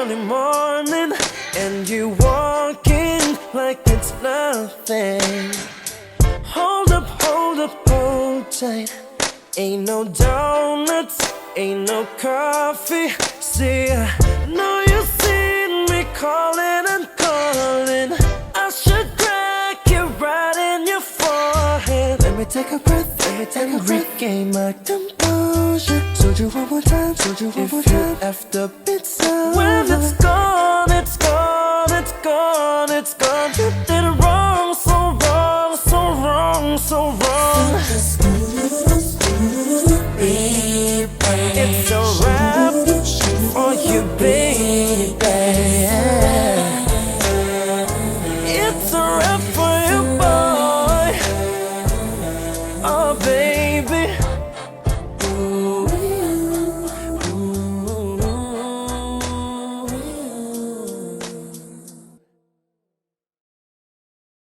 early morning and you walking like it's nothing. Hold up, hold tight. Ain't no donuts, ain't no coffee. See, I know you've seen me calling and calling. I should crack you right in your forehead. Let me take a breath, regain my composure. Told you one more time, if you after pizza. When it's gone, it's gone, it's gone, it's gone. You did it wrong, so wrong, so wrong, so wrong. It's a wrap for you, baby.